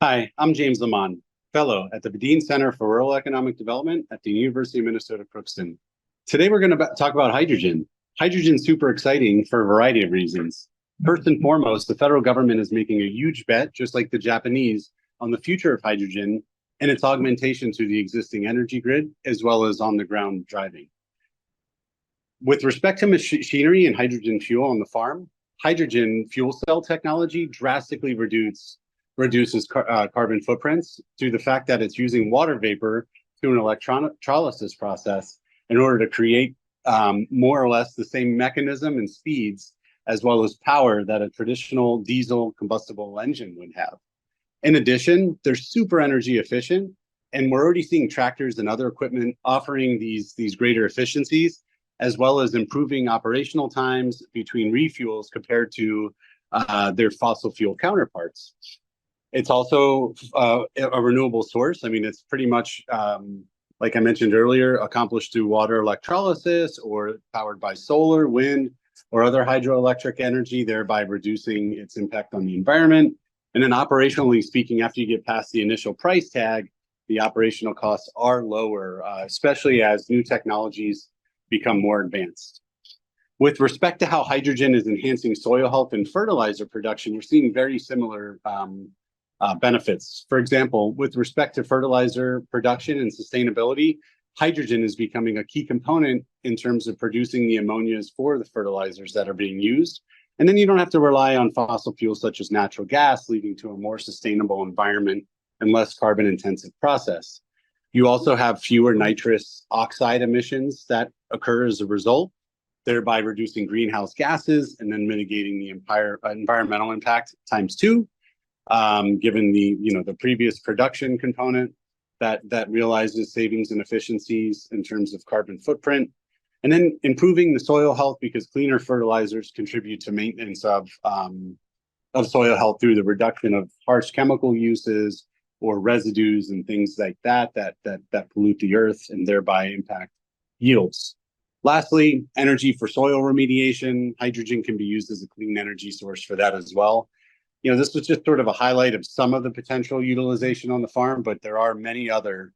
Hi, I'm James Lamont, fellow at the Bedeen Center for Rural Economic Development at the University of Minnesota Crookston. Today, we're going to talk about hydrogen. Hydrogen's super exciting for a variety of reasons. First and foremost, the federal government is making a huge bet, just like the Japanese, on the future of hydrogen and its augmentation to the existing energy grid, as well as on-the-ground driving. With respect to machinery and hydrogen fuel on the farm, hydrogen fuel cell technology drastically reduces carbon footprints due to the fact that it's using water vapor through an electrolysis process in order to create more or less the same mechanism and speeds as well as power that a traditional diesel combustible engine would have. In addition, they're super energy efficient, and we're already seeing tractors and other equipment offering these greater efficiencies, as well as improving operational times between refuels compared to their fossil fuel counterparts. It's also a renewable source. I mean, it's pretty much, like I mentioned earlier, accomplished through water electrolysis or powered by solar, wind, or other hydroelectric energy, thereby reducing its impact on the environment. And then operationally speaking, after you get past the initial price tag, the operational costs are lower, especially as new technologies become more advanced. With respect to how hydrogen is enhancing soil health and fertilizer production, we're seeing very similar benefits. For example, with respect to fertilizer production and sustainability, hydrogen is becoming a key component in terms of producing the ammonias for the fertilizers that are being used. And then you don't have to rely on fossil fuels such as natural gas, leading to a more sustainable environment and less carbon intensive process. You also have fewer nitrous oxide emissions that occur as a result, thereby reducing greenhouse gases and then mitigating the environmental impact times two. Given the previous production component that realizes savings and efficiencies in terms of carbon footprint, and then improving the soil health because cleaner fertilizers contribute to maintenance of soil health through the reduction of harsh chemical uses or residues and things like that pollute the earth and thereby impact yields. Lastly, energy for soil remediation. Hydrogen can be used as a clean energy source for that as well. This was just sort of a highlight of some of the potential utilization on the farm, but there are many other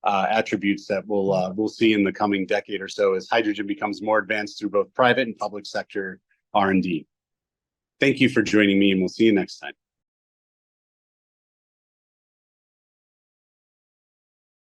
attributes that we'll see in the coming decade or so as hydrogen becomes more advanced through both private and public sector R&D. Thank you for joining me, and we'll see you next time.